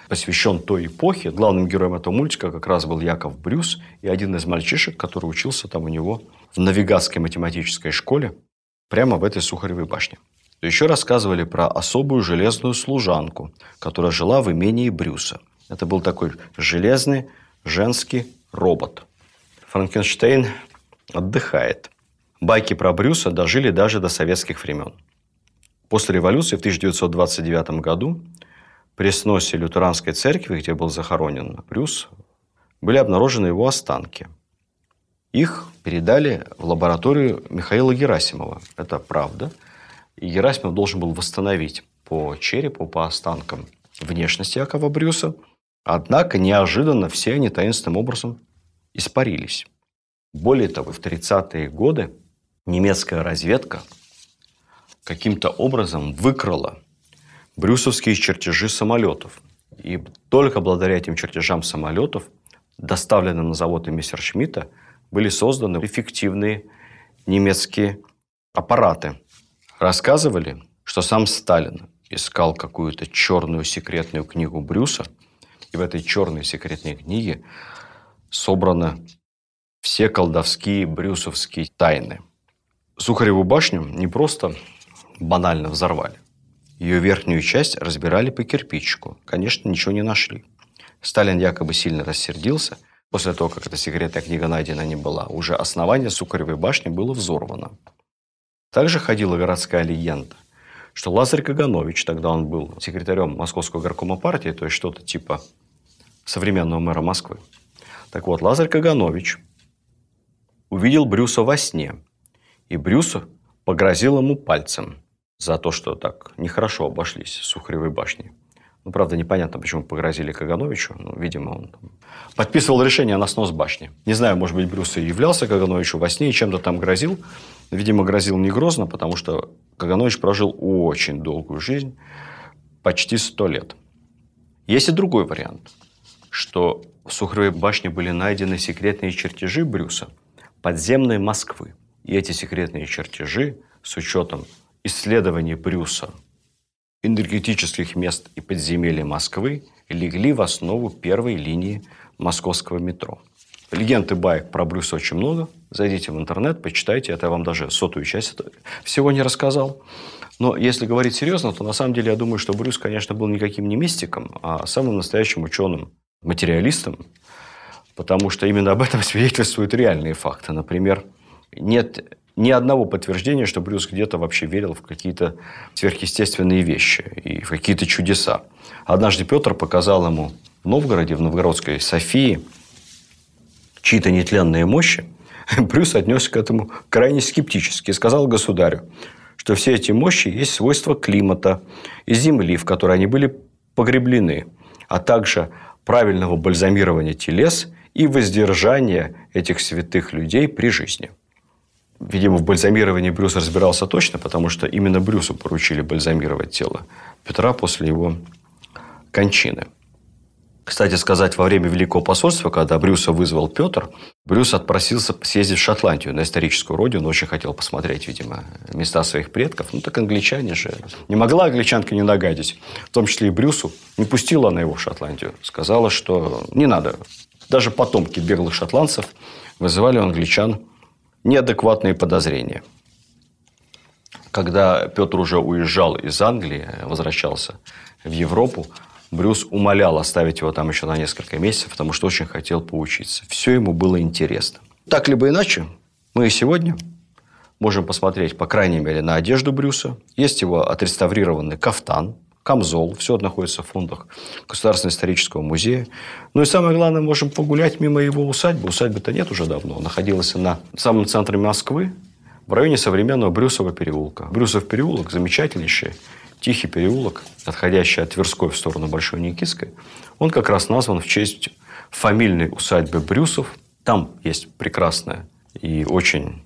посвящен той эпохе. Главным героем этого мультика как раз был Яков Брюс и один из мальчишек, который учился там у него в Новигатской математической школе, прямо в этой Сухаревой башне. Еще рассказывали про особую железную служанку, которая жила в имении Брюса. Это был такой железный женский робот. Франкенштейн отдыхает. Байки про Брюса дожили даже до советских времен. После революции в 1929 году при сносе лютеранской церкви, где был захоронен Брюс, были обнаружены его останки. Их передали в лабораторию Михаила Герасимова. Это правда. И Герасимов должен был восстановить по черепу, по останкам внешность Якова Брюса. Однако неожиданно все они таинственным образом испарились. Более того, в 30-е годы немецкая разведка каким-то образом выкрала брюсовские чертежи самолетов. И только благодаря этим чертежам самолетов, доставленным на завод Мессершмитта, были созданы эффективные немецкие аппараты. Рассказывали, что сам Сталин искал какую-то черную секретную книгу Брюса, и в этой черной секретной книге собраны все колдовские брюсовские тайны. Сухареву башню не просто банально взорвали. Ее верхнюю часть разбирали по кирпичику. Конечно, ничего не нашли. Сталин якобы сильно рассердился. После того, как эта секретная книга найдена не была, уже основание Сухаревой башни было взорвано. Также ходила городская легенда, что Лазарь Каганович, тогда он был секретарем Московского горкома партии, то есть что-то типа современного мэра Москвы. Так вот, Лазарь Каганович увидел Брюса во сне, и Брюс погрозил ему пальцем за то, что так нехорошо обошлись с Сухаревой башней. Ну, правда, непонятно, почему погрозили Кагановичу. Ну, видимо, он подписывал решение на снос башни. Не знаю, может быть, Брюс и являлся Кагановичу во сне и чем-то там грозил. Видимо, грозил не грозно, потому что Каганович прожил очень долгую жизнь, почти 100 лет. Есть и другой вариант, что в Сухаревой башне были найдены секретные чертежи Брюса подземной Москвы. И эти секретные чертежи с учетом исследований Брюса энергетических мест и подземелья Москвы легли в основу первой линии московского метро. Легенд и баек про Брюса очень много. Зайдите в интернет, почитайте. Это я вам даже 100-ю часть всего не рассказал. Но если говорить серьезно, то на самом деле я думаю, что Брюс, конечно, был никаким не мистиком, а самым настоящим ученым, материалистом. Потому что именно об этом свидетельствуют реальные факты. Например, нет ни одного подтверждения, что Брюс где-то вообще верил в какие-то сверхъестественные вещи и в какие-то чудеса. Однажды Петр показал ему в Новгороде, в новгородской Софии, чьи-то нетленные мощи. Брюс отнесся к этому крайне скептически и сказал государю, что все эти мощи есть свойства климата и земли, в которой они были погреблены, а также правильного бальзамирования телес и воздержания этих святых людей при жизни. Видимо, в бальзамировании Брюс разбирался точно, потому что именно Брюсу поручили бальзамировать тело Петра после его кончины. Кстати сказать, во время Великого посольства, когда Брюса вызвал Петр, Брюс отпросился съездить в Шотландию, на историческую родину. Очень хотел посмотреть, видимо, места своих предков. Ну, так англичане же. Не могла англичанка не нагадить. В том числе и Брюсу. Не пустила она его в Шотландию. Сказала, что не надо. Даже потомки беглых шотландцев вызывали у англичан неадекватные подозрения. Когда Петр уже уезжал из Англии, возвращался в Европу, Брюс умолял оставить его там еще на несколько месяцев, потому что очень хотел поучиться. Все ему было интересно. Так либо иначе, мы и сегодня можем посмотреть, по крайней мере, на одежду Брюса. Есть его отреставрированный кафтан, камзол. Все находится в фондах Государственного исторического музея. Ну и самое главное, можем погулять мимо его усадьбы. Усадьбы-то нет уже давно. Находилась на самом центре Москвы, в районе современного Брюсова переулка. Брюсов переулок замечательнейший, тихий переулок, отходящий от Тверской в сторону Большой Никитской. Он как раз назван в честь фамильной усадьбы Брюсов. Там есть прекрасная и очень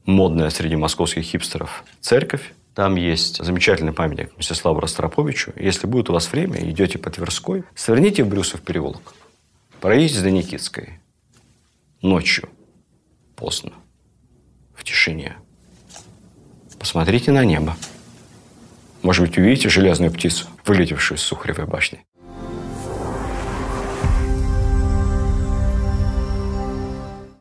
модная среди московских хипстеров церковь. Там есть замечательный памятник Мстиславу Ростроповичу. Если будет у вас время, идете по Тверской, сверните в Брюсов переулок, пройдитесь до Никитской ночью, поздно, в тишине. Посмотрите на небо. Может быть, увидите железную птицу, вылетевшую из Сухаревой башни.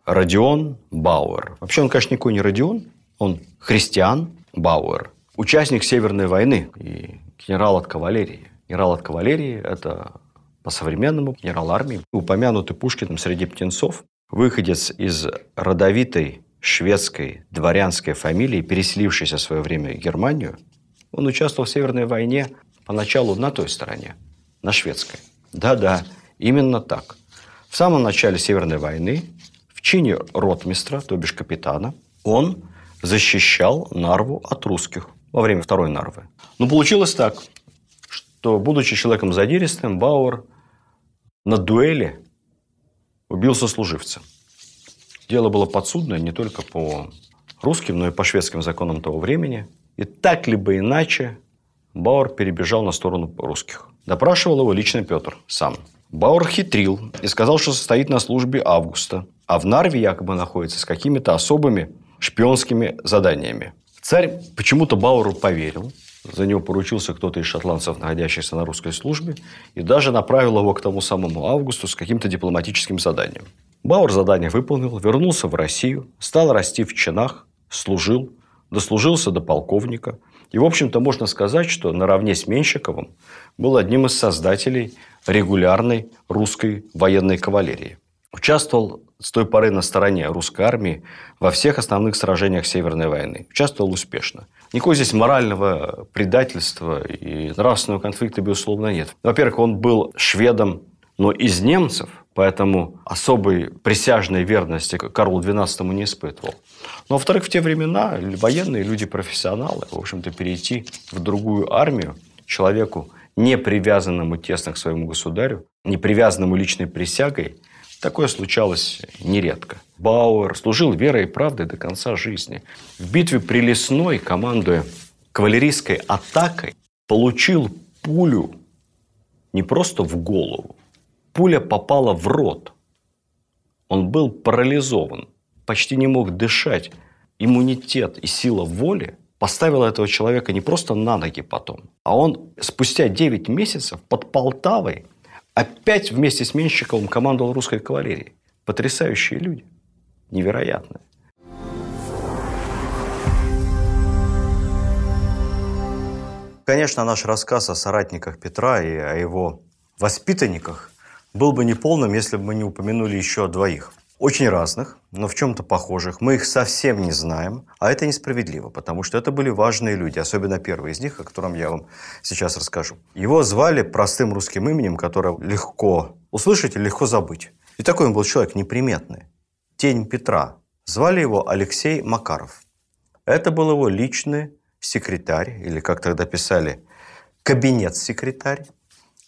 Родион Бауэр. Вообще он, конечно, никакой не Родион. Он Христиан Бауэр. Участник Северной войны и генерал от кавалерии. Генерал от кавалерии – это по-современному генерал армии. Упомянутый Пушкиным среди птенцов. Выходец из родовитой шведской дворянской фамилии, переселившийся в свое время в Германию. Он участвовал в Северной войне поначалу на той стороне, на шведской. Да-да, именно так. В самом начале Северной войны в чине ротмистра, то бишь капитана, он защищал Нарву от русских во время Второй Нарвы. Но получилось так, что, будучи человеком задиристым, Бауэр на дуэли убил сослуживца. Дело было подсудное не только по русским, но и по шведским законам того времени. И так либо иначе Бауэр перебежал на сторону русских. Допрашивал его лично Петр сам. Бауэр хитрил и сказал, что состоит на службе Августа, а в Нарве якобы находится с какими-то особыми шпионскими заданиями. Царь почему-то Бауэру поверил. За него поручился кто-то из шотландцев, находящихся на русской службе, и даже направил его к тому самому Августу с каким-то дипломатическим заданием. Бауэр задание выполнил, вернулся в Россию, стал расти в чинах, служил, дослужился до полковника. И, в общем-то, можно сказать, что наравне с Меньшиковым был одним из создателей регулярной русской военной кавалерии. Участвовал с той поры на стороне русской армии во всех основных сражениях Северной войны. Участвовал успешно. Никакого здесь морального предательства и нравственного конфликта, безусловно, нет. Во-первых, он был шведом, но из немцев, поэтому особой присяжной верности Карлу XII не испытывал. Но, во-вторых, в те времена военные люди-профессионалы, в общем-то, перейти в другую армию человеку, не привязанному тесно к своему государю, не привязанному личной присягой, такое случалось нередко. Бауэр служил верой и правдой до конца жизни. В битве при Лесной, командуя кавалерийской атакой, получил пулю не просто в голову. Пуля попала в рот. Он был парализован, почти не мог дышать. Иммунитет и сила воли поставила этого человека не просто на ноги потом, а он спустя 9 месяцев под Полтавой опять вместе с Меньшиковым командовал русской кавалерией. Потрясающие люди. Невероятные. Конечно, наш рассказ о соратниках Петра и о его воспитанниках был бы неполным, если бы мы не упомянули еще двоих. Очень разных, но в чем-то похожих. Мы их совсем не знаем, а это несправедливо, потому что это были важные люди, особенно первый из них, о котором я вам сейчас расскажу. Его звали простым русским именем, которое легко услышать и легко забыть. И такой он был человек неприметный. Тень Петра. Звали его Алексей Макаров. Это был его личный секретарь, или, как тогда писали, кабинет-секретарь.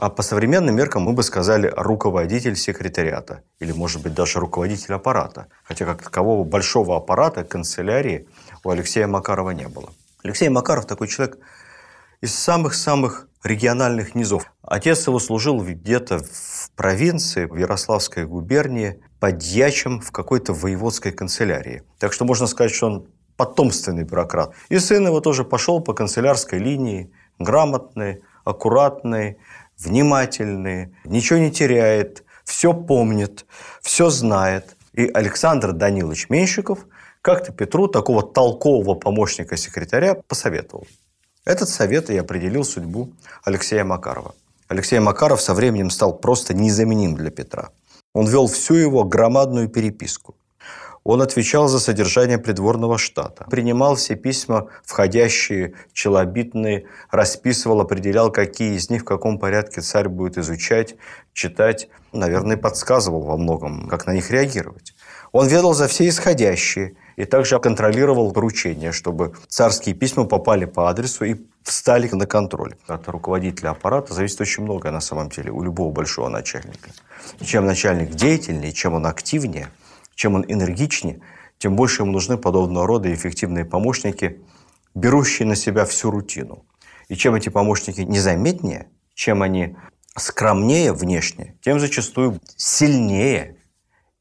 А по современным меркам мы бы сказали руководитель секретариата. Или, может быть, даже руководитель аппарата. Хотя как такового большого аппарата, канцелярии у Алексея Макарова не было. Алексей Макаров такой человек из самых-самых региональных низов. Отец его служил где-то в провинции, в Ярославской губернии, подьячим в какой-то воеводской канцелярии. Так что можно сказать, что он потомственный бюрократ. И сын его тоже пошел по канцелярской линии, грамотный, аккуратный, внимательный, ничего не теряет, все помнит, все знает. И Александр Данилович Меньшиков как-то Петру такого толкового помощника-секретаря посоветовал. Этот совет и определил судьбу Алексея Макарова. Алексей Макаров со временем стал просто незаменим для Петра. Он вел всю его громадную переписку. Он отвечал за содержание придворного штата, принимал все письма, входящие, челобитные, расписывал, определял, какие из них в каком порядке царь будет изучать, читать. Наверное, подсказывал во многом, как на них реагировать. Он ведал за все исходящие и также контролировал поручения, чтобы царские письма попали по адресу и встали на контроль. От руководителя аппарата зависит очень многое на самом деле у любого большого начальника. И чем начальник деятельнее, чем он активнее, чем он энергичнее, тем больше ему нужны подобного рода эффективные помощники берущие на себя всю рутину. И чем эти помощники незаметнее, чем они скромнее внешне, тем зачастую сильнее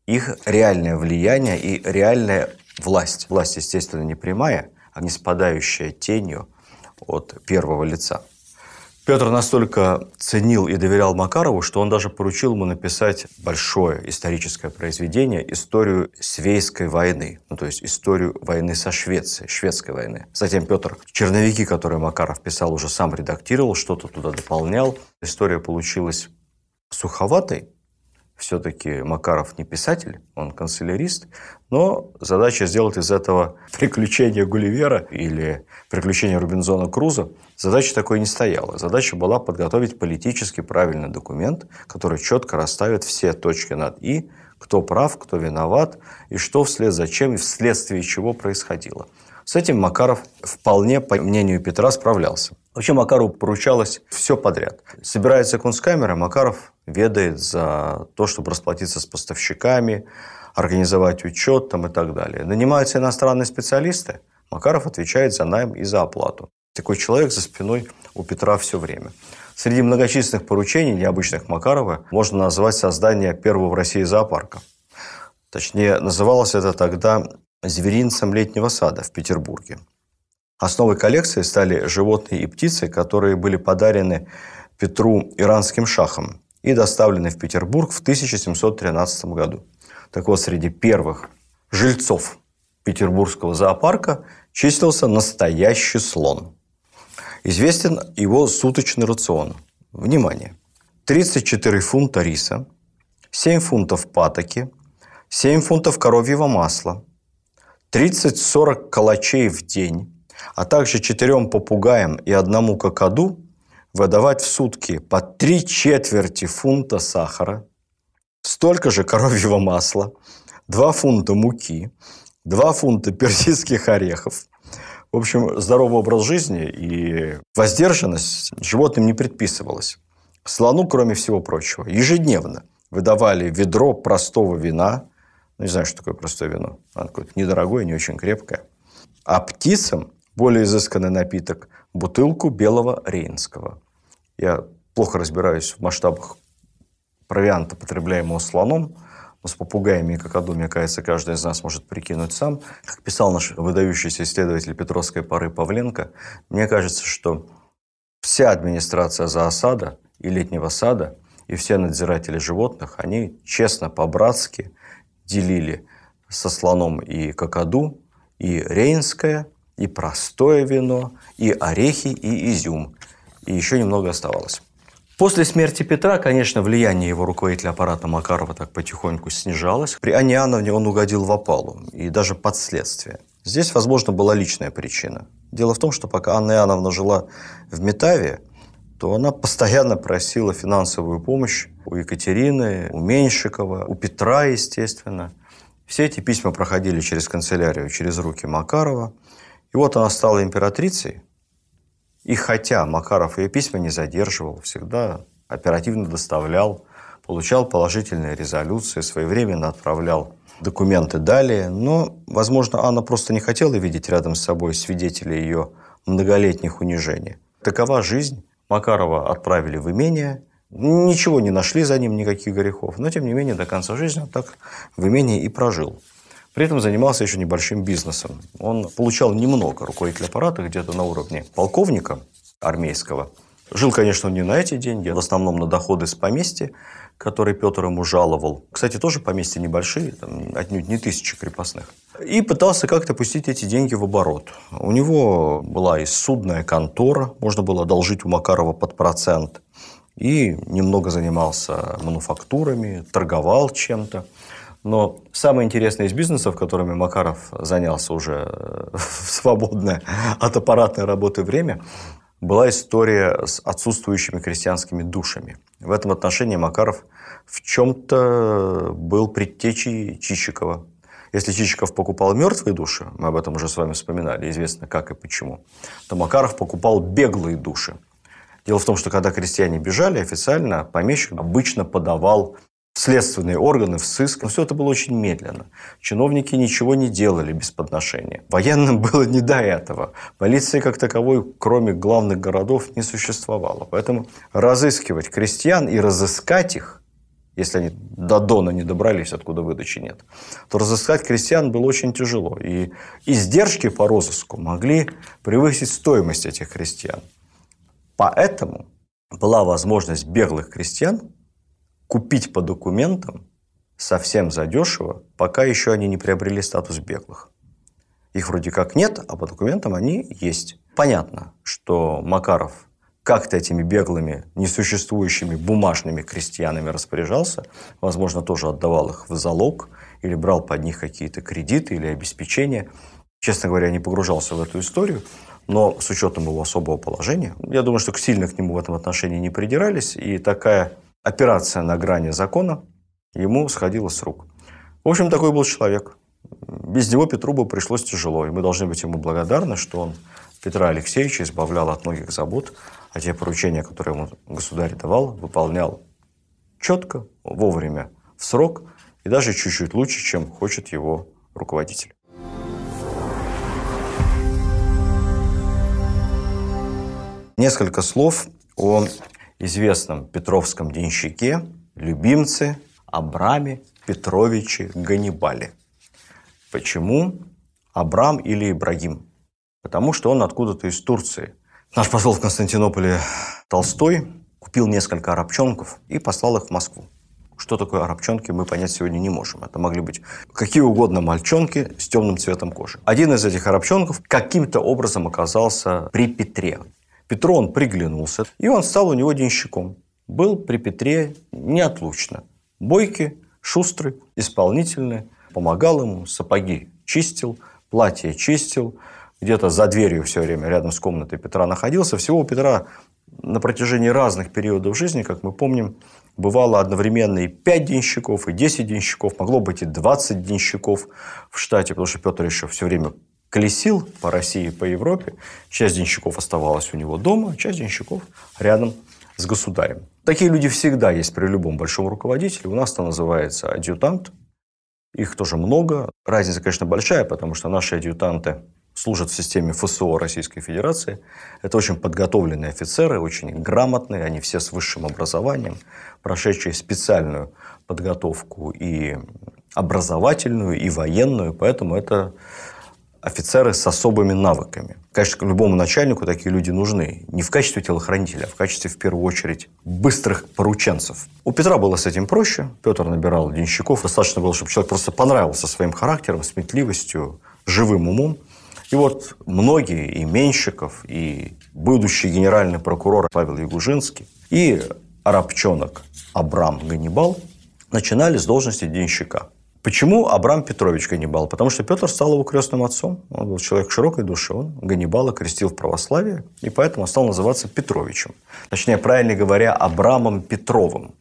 их реальное влияние и реальная власть. Власть, естественно, не прямая, а не спадающая тенью от первого лица. Петр настолько ценил и доверял Макарову, что он даже поручил ему написать большое историческое произведение «Историю Свейской войны», то есть историю войны со Швецией, шведской войны. Затем Петр черновики, которые Макаров писал, уже сам редактировал, что-то туда дополнял. История получилась суховатой. Все-таки Макаров не писатель, он канцелярист, но задача сделать из этого приключение Гулливера или приключение Робинзона Крузо, задача такой не стояла. Задача была подготовить политически правильный документ, который четко расставит все точки над «и», кто прав, кто виноват, и что вслед за чем и вследствие чего происходило. С этим Макаров вполне, по мнению Петра, справлялся. Вообще Макарову поручалось все подряд. Собирается кунсткамера, Макаров ведает за то, чтобы расплатиться с поставщиками, организовать учет и так далее. Нанимаются иностранные специалисты, Макаров отвечает за найм и за оплату. Такой человек за спиной у Петра все время. Среди многочисленных поручений, необычных Макарова, можно назвать создание первого в России зоопарка. Точнее, называлось это тогда зверинцем летнего сада в Петербурге. Основой коллекции стали животные и птицы, которые были подарены Петру иранским шахом и доставлены в Петербург в 1713 году. Так вот, среди первых жильцов петербургского зоопарка числился настоящий слон. Известен его суточный рацион. Внимание! 34 фунта риса, 7 фунтов патоки, 7 фунтов коровьего масла, 30-40 калачей в день, а также 4 попугаям и 1 какаду выдавать в сутки по 3/4 фунта сахара, столько же коровьего масла, 2 фунта муки, 2 фунта персидских орехов. В общем, здоровый образ жизни и воздержанность животным не предписывалась. Слону, кроме всего прочего, ежедневно выдавали ведро простого вина. Не знаю, что такое простое вино. Оно какое-то недорогое, не очень крепкое. А птицам более изысканный напиток – бутылку белого рейнского. Я плохо разбираюсь в масштабах провианта, потребляемого слоном, но с попугаями и какаду, мне кажется, каждый из нас может прикинуть сам. Как писал наш выдающийся исследователь Петровской поры Павленко, мне кажется, что вся администрация зоосада и летнего сада и все надзиратели животных, они честно, по-братски делили со слоном и какаду и рейнское, и простое вино, и орехи, и изюм. И еще немного оставалось. После смерти Петра, конечно, влияние его руководителя аппарата Макарова так потихоньку снижалось. При Анне Иоанновне он угодил в опалу и даже под следствие. Здесь, возможно, была личная причина. Дело в том, что пока Анна Иоанновна жила в Метаве, то она постоянно просила финансовую помощь у Екатерины, у Меньшикова, у Петра, естественно. Все эти письма проходили через канцелярию, через руки Макарова. И вот она стала императрицей. И хотя Макаров ее письма не задерживал, всегда оперативно доставлял, получал положительные резолюции, своевременно отправлял документы далее. Но, возможно, Анна просто не хотела видеть рядом с собой свидетелей ее многолетних унижений. Такова жизнь. Макарова отправили в имение. Ничего не нашли за ним, никаких грехов. Но, тем не менее, до конца жизни он так в имении и прожил. При этом занимался еще небольшим бизнесом. Он получал немного, руководитель аппарата, где-то на уровне полковника армейского. Жил, конечно, он не на эти деньги, в основном на доходы с поместья, которые Петр ему жаловал. Кстати, тоже поместья небольшие, там, отнюдь не 1000 крепостных. И пытался как-то пустить эти деньги в оборот. У него была и судная контора, можно было одолжить у Макарова под процент. И немного занимался мануфактурами, торговал чем-то. Но самое интересное из бизнесов, которыми Макаров занялся уже в свободное от аппаратной работы время, была история с отсутствующими крестьянскими душами. В этом отношении Макаров в чем-то был предтечей Чичикова. Если Чичиков покупал мертвые души, мы об этом уже с вами вспоминали, известно как и почему, то Макаров покупал беглые души. Дело в том, что когда крестьяне бежали, официально помещик обычно подавал следственные органы, в сыск. Но все это было очень медленно. Чиновники ничего не делали без подношения. Военным было не до этого. Полиции как таковой, кроме главных городов, не существовало. Поэтому разыскивать крестьян и разыскать их, если они до Дона не добрались, откуда выдачи нет, то разыскать крестьян было очень тяжело. И издержки по розыску могли превысить стоимость этих крестьян. Поэтому была возможность беглых крестьян купить по документам совсем задешево, пока еще они не приобрели статус беглых. Их вроде как нет, а по документам они есть. Понятно, что Макаров как-то этими беглыми, несуществующими бумажными крестьянами распоряжался, возможно, тоже отдавал их в залог или брал под них какие-то кредиты или обеспечения. Честно говоря, не погружался в эту историю, но с учетом его особого положения, я думаю, что сильно к нему в этом отношении не придирались, и такая операция на грани закона ему сходила с рук. В общем, такой был человек. Без него Петру бы пришлось тяжело, и мы должны быть ему благодарны, что он Петра Алексеевича избавлял от многих забот, а те поручения, которые ему государь давал, выполнял четко, вовремя, в срок, и даже чуть-чуть лучше, чем хочет его руководитель. Несколько слов о известном петровском денщике, любимце Абраме Петровиче Ганнибале. Почему Абрам или Ибрагим? Потому что он откуда-то из Турции. Наш посол в Константинополе Толстой купил несколько арабчонков и послал их в Москву. Что такое арабчонки, мы понять сегодня не можем. Это могли быть какие угодно мальчонки с темным цветом кожи. Один из этих арабчонков каким-то образом оказался при Петре. Петру он приглянулся, и он стал у него денщиком. Был при Петре неотлучно. Бойкий, шустрый, исполнительный. Помогал ему, сапоги чистил, платье чистил. Где-то за дверью все время рядом с комнатой Петра находился. Всего у Петра на протяжении разных периодов жизни, как мы помним, бывало одновременно и 5 денщиков, и 10 денщиков. Могло быть и 20 денщиков в штате, потому что Петр еще все время колесил по России, по Европе. Часть денщиков оставалась у него дома, часть денщиков рядом с государем. Такие люди всегда есть при любом большом руководителе. У нас это называется адъютант. Их тоже много. Разница, конечно, большая, потому что наши адъютанты служат в системе ФСО Российской Федерации. Это очень подготовленные офицеры, очень грамотные. Они все с высшим образованием, прошедшие специальную подготовку и образовательную, и военную. Поэтому это офицеры с особыми навыками. Конечно, любому начальнику такие люди нужны. Не в качестве телохранителя, а в качестве, в первую очередь, быстрых порученцев. У Петра было с этим проще. Петр набирал денщиков. Достаточно было, чтобы человек просто понравился своим характером, сметливостью, живым умом. И вот многие, и Меньшиков, и будущий генеральный прокурор Павел Ягужинский, и арабчонок Абрам Ганнибал начинали с должности денщика. Почему Абрам Петрович Ганнибал? Потому что Петр стал его крестным отцом. Он был человек широкой души. Он Ганнибала крестил в православие, и поэтому стал называться Петровичем. Точнее, правильно говоря, Абрамом Петровым.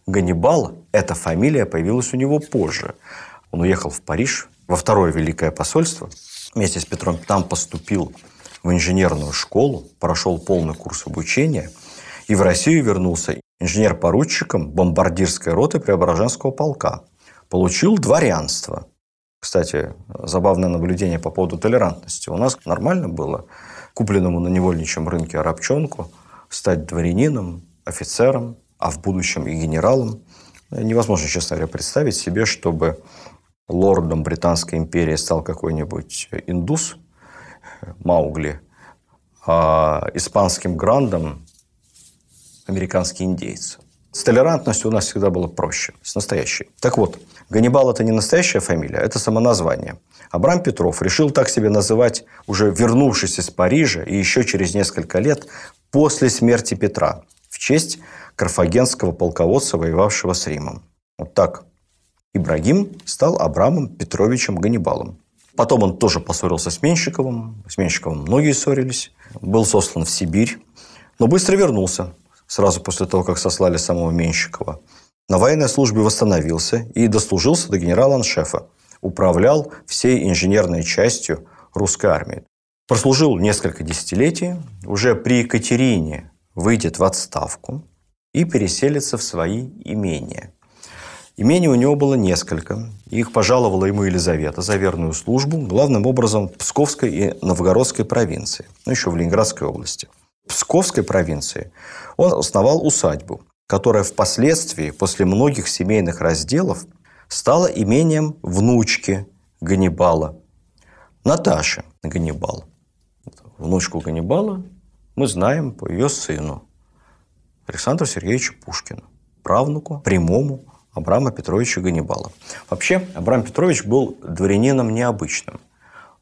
Ганнибал, эта фамилия появилась у него позже. Он уехал в Париж, во второе Великое посольство. Вместе с Петром там поступил в инженерную школу, прошел полный курс обучения и в Россию вернулся инженер-поручиком бомбардирской роты Преображенского полка. Получил дворянство. Кстати, забавное наблюдение по поводу толерантности. У нас нормально было купленному на невольничьем рынке арабчонку стать дворянином, офицером, а в будущем и генералом. Невозможно, честно говоря, представить себе, чтобы лордом Британской империи стал какой-нибудь индус, Маугли, а испанским грандом американский индейец. С толерантностью у нас всегда было проще, с настоящей. Так вот, Ганнибал – это не настоящая фамилия, это самоназвание. Абрам Петров решил так себя называть, уже вернувшись из Парижа и еще через несколько лет после смерти Петра, в честь карфагенского полководца, воевавшего с Римом. Вот так. Ибрагим стал Абрамом Петровичем Ганнибалом. Потом он тоже поссорился с Меньшиковым. С Меньшиковым многие ссорились. Был сослан в Сибирь, но быстро вернулся. Сразу после того, как сослали самого Меньшикова. На военной службе восстановился и дослужился до генерала-аншефа. Управлял всей инженерной частью русской армии. Прослужил несколько десятилетий. Уже при Екатерине выйдет в отставку и переселится в свои имения. Имений у него было несколько. Их пожаловала ему Елизавета за верную службу, главным образом в Псковской и Новгородской провинции, еще в Ленинградской области. В Псковской провинции он основал усадьбу, которая впоследствии, после многих семейных разделов, стала имением внучки Ганнибала, Наташи Ганнибал. Внучку Ганнибала мы знаем по ее сыну Александру Сергеевичу Пушкину, правнуку прямому Абрама Петровича Ганнибала. Вообще, Абрам Петрович был дворянином необычным.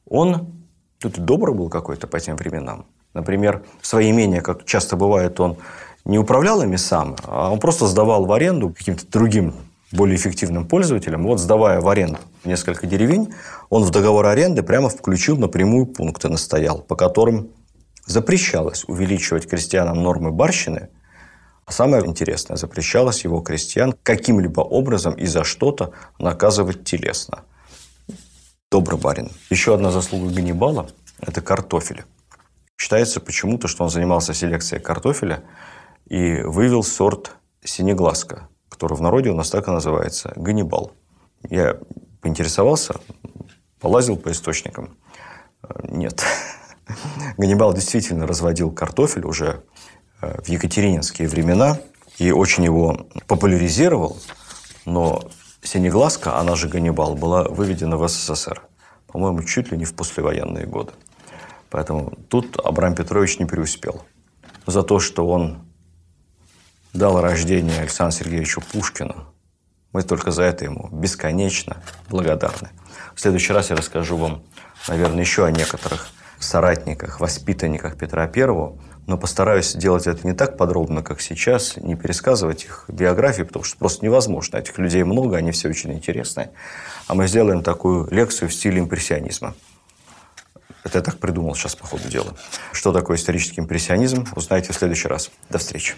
Он тут добрый был какой-то по тем временам. Например, свои имения, как часто бывает, он не управлял ими сам, а он просто сдавал в аренду каким-то другим, более эффективным пользователям. Вот, сдавая в аренду несколько деревень, он в договор аренды прямо включил напрямую пункты, настоял, по которым запрещалось увеличивать крестьянам нормы барщины, а самое интересное, запрещалось его крестьян каким-либо образом и за что-то наказывать телесно. Добрый барин. Еще одна заслуга Ганнибала – это картофель. Считается почему-то, что он занимался селекцией картофеля и вывел сорт синеглазка, который в народе у нас так и называется – Ганнибал. Я поинтересовался, полазил по источникам. Нет. Ганнибал действительно разводил картофель уже в екатерининские времена и очень его популяризировал, но синеглазка, она же Ганнибал, была выведена в СССР, по-моему, чуть ли не в послевоенные годы. Поэтому тут Абрам Петрович не преуспел. За то, что он дал рождение Александру Сергеевичу Пушкину, мы только за это ему бесконечно благодарны. В следующий раз я расскажу вам, наверное, еще о некоторых соратниках, воспитанниках Петра I, но постараюсь делать это не так подробно, как сейчас, не пересказывать их биографии, потому что просто невозможно. Этих людей много, они все очень интересные. А мы сделаем такую лекцию в стиле импрессионизма. Это я так придумал сейчас по ходу дела. Что такое исторический импрессионизм, узнаете в следующий раз. До встречи.